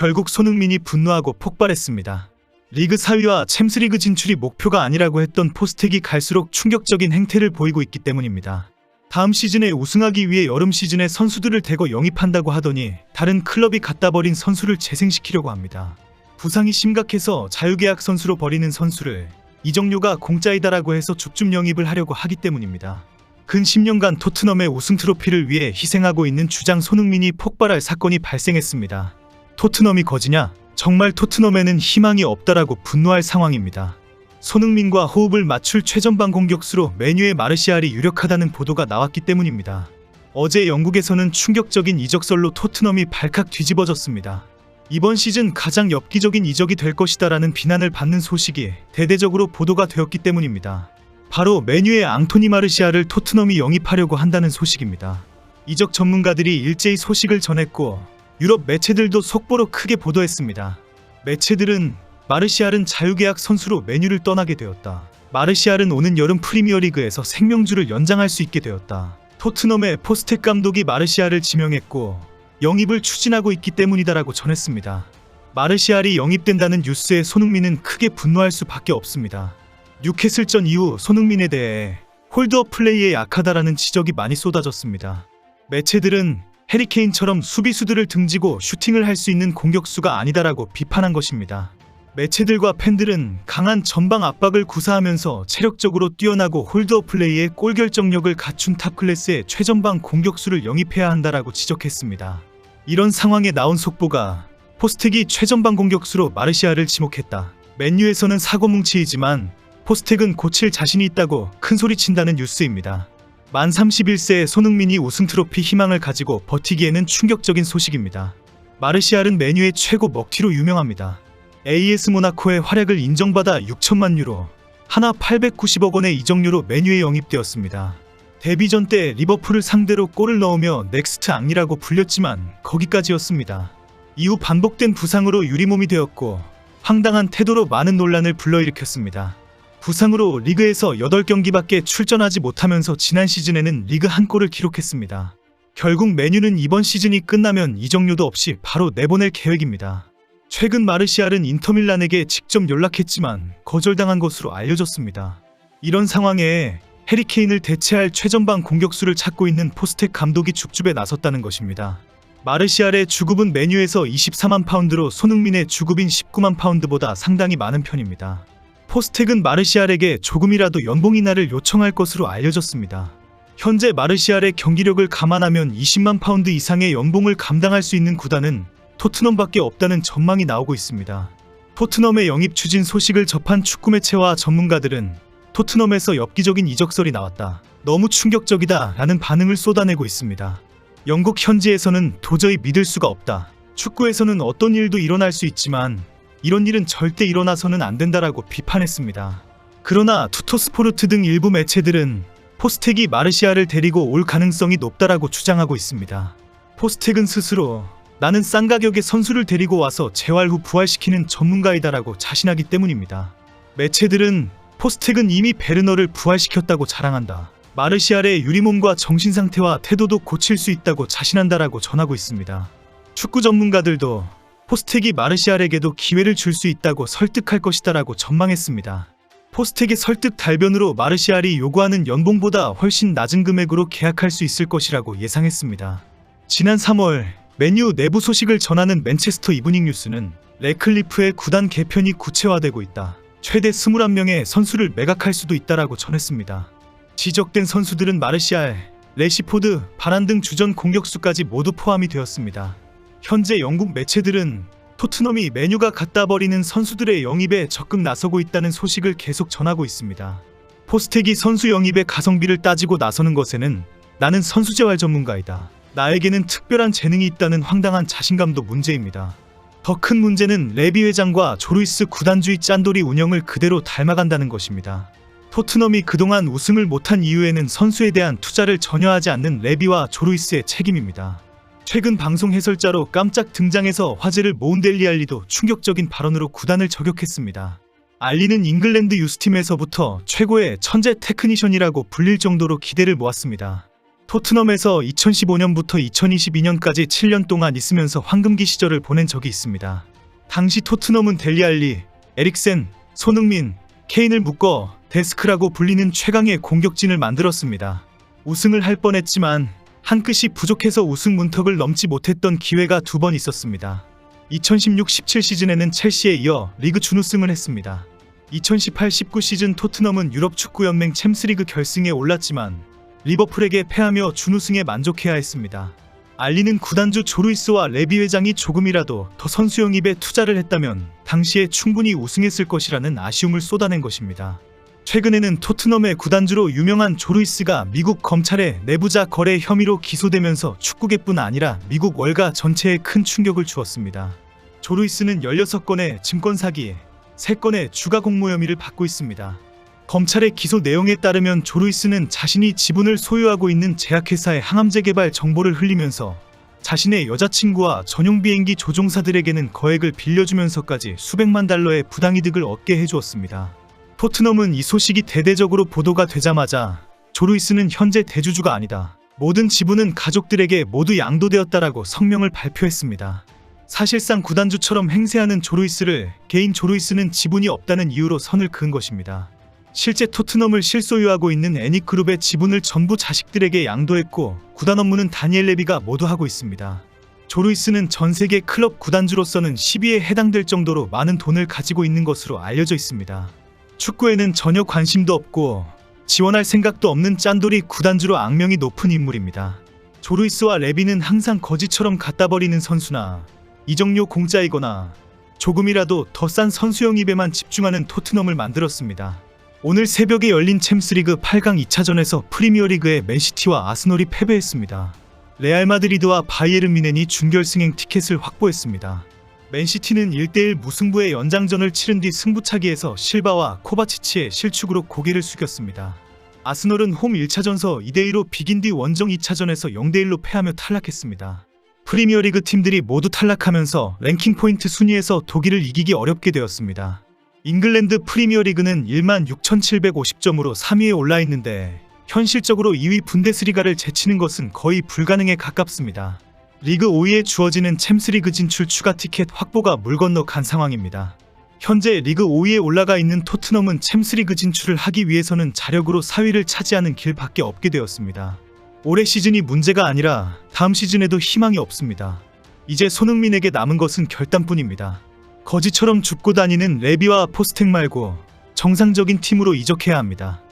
결국 손흥민이 분노하고 폭발했습니다. 리그 4위와 챔스리그 진출이 목표가 아니라고 했던 포스텍이 갈수록 충격적인 행태를 보이고 있기 때문입니다. 다음 시즌에 우승하기 위해 여름 시즌에 선수들을 대거 영입한다고 하더니 다른 클럽이 갖다 버린 선수를 재생시키려고 합니다. 부상이 심각해서 자유계약 선수로 버리는 선수를 이적료가 공짜이다라고 해서 줍줍 영입을 하려고 하기 때문입니다. 근 10년간 토트넘의 우승 트로피를 위해 희생하고 있는 주장 손흥민이 폭발할 사건이 발생했습니다. 토트넘이 거지냐? 정말 토트넘에는 희망이 없다라고 분노할 상황입니다. 손흥민과 호흡을 맞출 최전방 공격수로 메뉴의 마르시알이 유력하다는 보도가 나왔기 때문입니다. 어제 영국에서는 충격적인 이적설로 토트넘이 발칵 뒤집어졌습니다. 이번 시즌 가장 엽기적인 이적이 될 것이다라는 비난을 받는 소식이 대대적으로 보도가 되었기 때문입니다. 바로 메뉴의 앙토니 마르시알을 토트넘이 영입하려고 한다는 소식입니다. 이적 전문가들이 일제히 소식을 전했고 유럽 매체들도 속보로 크게 보도했습니다. 매체들은 마르시알은 자유계약 선수로 메뉴를 떠나게 되었다. 마르시알은 오는 여름 프리미어리그에서 생명줄을 연장할 수 있게 되었다. 토트넘의 포스텍 감독이 마르시알을 지명했고 영입을 추진하고 있기 때문이다라고 전했습니다. 마르시알이 영입된다는 뉴스에 손흥민은 크게 분노할 수밖에 없습니다. 뉴캐슬전 이후 손흥민에 대해 홀드업 플레이에 약하다라는 지적이 많이 쏟아졌습니다. 매체들은 해리케인처럼 수비수들을 등지고 슈팅을 할 수 있는 공격수가 아니다라고 비판한 것입니다. 매체들과 팬들은 강한 전방 압박을 구사하면서 체력적으로 뛰어나고 홀드업 플레이에 골 결정력을 갖춘 탑클래스의 최전방 공격수를 영입해야 한다라고 지적했습니다. 이런 상황에 나온 속보가 포스텍이 최전방 공격수로 마르시알을 지목했다. 맨유에서는 사고뭉치이지만 포스텍은 고칠 자신이 있다고 큰소리친다는 뉴스입니다. 만 31세의 손흥민이 우승 트로피 희망을 가지고 버티기에는 충격적인 소식입니다. 마르시알은 메뉴의 최고 먹튀로 유명합니다. AS 모나코의 활약을 인정받아 6천만 유로, 하나 890억 원의 이적료로 메뉴에 영입되었습니다. 데뷔전 때 리버풀을 상대로 골을 넣으며 넥스트 앙리라고 불렸지만 거기까지였습니다. 이후 반복된 부상으로 유리몸이 되었고 황당한 태도로 많은 논란을 불러일으켰습니다. 부상으로 리그에서 8경기밖에 출전하지 못하면서 지난 시즌에는 리그 한 골을 기록했습니다. 결국 메뉴는 이번 시즌이 끝나면 이적료도 없이 바로 내보낼 계획입니다. 최근 마르시알은 인터밀란에게 직접 연락했지만 거절당한 것으로 알려졌습니다. 이런 상황에 해리케인을 대체할 최전방 공격수를 찾고 있는 포스텍 감독이 줍줍에 나섰다는 것입니다. 마르시알의 주급은 메뉴에서 24만 파운드로 손흥민의 주급인 19만 파운드보다 상당히 많은 편입니다. 포스텍은 마르시알에게 조금이라도 연봉 인하를 요청할 것으로 알려졌습니다. 현재 마르시알의 경기력을 감안하면 20만 파운드 이상의 연봉을 감당할 수 있는 구단은 토트넘밖에 없다는 전망이 나오고 있습니다. 토트넘의 영입 추진 소식을 접한 축구 매체와 전문가들은 토트넘에서 엽기적인 이적설이 나왔다. 너무 충격적이다 라는 반응을 쏟아내고 있습니다. 영국 현지에서는 도저히 믿을 수가 없다. 축구에서는 어떤 일도 일어날 수 있지만 이런 일은 절대 일어나서는 안 된다라고 비판했습니다. 그러나 투토스포르트 등 일부 매체들은 포스텍이 마르시알을 데리고 올 가능성이 높다라고 주장하고 있습니다. 포스텍은 스스로 나는 싼 가격에 선수를 데리고 와서 재활 후 부활시키는 전문가이다라고 자신하기 때문입니다. 매체들은 포스텍은 이미 베르너를 부활시켰다고 자랑한다. 마르시알의 유리몸과 정신상태와 태도도 고칠 수 있다고 자신한다라고 전하고 있습니다. 축구 전문가들도 포스텍이 마르시알에게도 기회를 줄 수 있다고 설득할 것이다라고 전망했습니다. 포스텍의 설득 달변으로 마르시알이 요구하는 연봉보다 훨씬 낮은 금액으로 계약할 수 있을 것이라고 예상했습니다. 지난 3월 맨유 내부 소식을 전하는 맨체스터 이브닝 뉴스는 래클리프의 구단 개편이 구체화되고 있다. 최대 21명의 선수를 매각할 수도 있다라고 전했습니다. 지적된 선수들은 마르시알, 레시포드, 바란 등 주전 공격수까지 모두 포함이 되었습니다. 현재 영국 매체들은 토트넘이 메뉴가 갖다 버리는 선수들의 영입에 적극 나서고 있다는 소식을 계속 전하고 있습니다. 포스텍이 선수 영입의 가성비를 따지고 나서는 것에는 나는 선수 재활 전문가이다. 나에게는 특별한 재능이 있다는 황당한 자신감도 문제입니다. 더 큰 문제는 레비 회장과 조루이스 구단주의 짠돌이 운영을 그대로 닮아간다는 것입니다. 토트넘이 그동안 우승을 못한 이유에는 선수에 대한 투자를 전혀 하지 않는 레비와 조루이스의 책임입니다. 최근 방송 해설자로 깜짝 등장해서 화제를 모은 델리 알리도 충격적인 발언으로 구단을 저격했습니다. 알리는 잉글랜드 유스팀에서부터 최고의 천재 테크니션이라고 불릴 정도로 기대를 모았습니다. 토트넘에서 2015년부터 2022년까지 7년 동안 있으면서 황금기 시절을 보낸 적이 있습니다. 당시 토트넘은 델리 알리, 에릭센, 손흥민, 케인을 묶어 데스크라고 불리는 최강의 공격진을 만들었습니다. 우승을 할 뻔했지만 한 끗이 부족해서 우승 문턱을 넘지 못했던 기회가 2번 있었습니다. 2016-17 시즌에는 첼시에 이어 리그 준우승을 했습니다. 2018-19 시즌 토트넘은 유럽 축구연맹 챔스리그 결승에 올랐지만 리버풀에게 패하며 준우승에 만족해야 했습니다. 알리는 구단주 조루이스와 레비 회장이 조금이라도 더 선수 영입에 투자를 했다면 당시에 충분히 우승했을 것이라는 아쉬움을 쏟아낸 것입니다. 최근에는 토트넘의 구단주로 유명한 조루이스가 미국 검찰의 내부자 거래 혐의로 기소되면서 축구계뿐 아니라 미국 월가 전체에 큰 충격을 주었습니다. 조루이스는 16건의 증권 사기, 3건의 주가 공모 혐의를 받고 있습니다. 검찰의 기소 내용에 따르면 조루이스는 자신이 지분을 소유하고 있는 제약회사의 항암제 개발 정보를 흘리면서 자신의 여자친구와 전용 비행기 조종사들에게는 거액을 빌려주면서까지 수백만 달러의 부당이득을 얻게 해주었습니다. 토트넘은 이 소식이 대대적으로 보도가 되자마자 조루이스는 현재 대주주가 아니다. 모든 지분은 가족들에게 모두 양도되었다라고 성명을 발표했습니다. 사실상 구단주처럼 행세하는 조루이스를 개인 조루이스는 지분이 없다는 이유로 선을 그은 것입니다. 실제 토트넘을 실소유하고 있는 애닉그룹의 지분을 전부 자식들에게 양도했고 구단 업무는 다니엘 레비가 모두 하고 있습니다. 조루이스는 전 세계 클럽 구단주로서는 10위에 해당될 정도로 많은 돈을 가지고 있는 것으로 알려져 있습니다. 축구에는 전혀 관심도 없고 지원할 생각도 없는 짠돌이 구단주로 악명이 높은 인물입니다. 조루이스와 레비는 항상 거지처럼 갖다 버리는 선수나 이적료 공짜이거나 조금이라도 더 싼 선수 영입에만 집중하는 토트넘을 만들었습니다. 오늘 새벽에 열린 챔스리그 8강 2차전에서 프리미어리그의 맨시티와 아스널이 패배했습니다. 레알 마드리드와 바이에른 뮌헨이 준결승행 티켓을 확보했습니다. 맨시티는 1대1 무승부의 연장전을 치른 뒤 승부차기에서 실바와 코바치치의 실축으로 고개를 숙였습니다. 아스널은 홈 1차전서 2대2로 비긴 뒤 원정 2차전에서 0대1로 패하며 탈락했습니다. 프리미어리그 팀들이 모두 탈락하면서 랭킹 포인트 순위에서 독일을 이기기 어렵게 되었습니다. 잉글랜드 프리미어리그는 16,750점으로 3위에 올라 있는데 현실적으로 2위 분데스리가를 제치는 것은 거의 불가능에 가깝습니다. 리그 5위에 주어지는 챔스리그 진출 추가 티켓 확보가 물 건너 간 상황입니다. 현재 리그 5위에 올라가 있는 토트넘은 챔스리그 진출을 하기 위해서는 자력으로 4위를 차지하는 길밖에 없게 되었습니다. 올해 시즌이 문제가 아니라 다음 시즌에도 희망이 없습니다. 이제 손흥민에게 남은 것은 결단뿐입니다. 거지처럼 죽고 다니는 레비와 포스텍 말고 정상적인 팀으로 이적해야 합니다.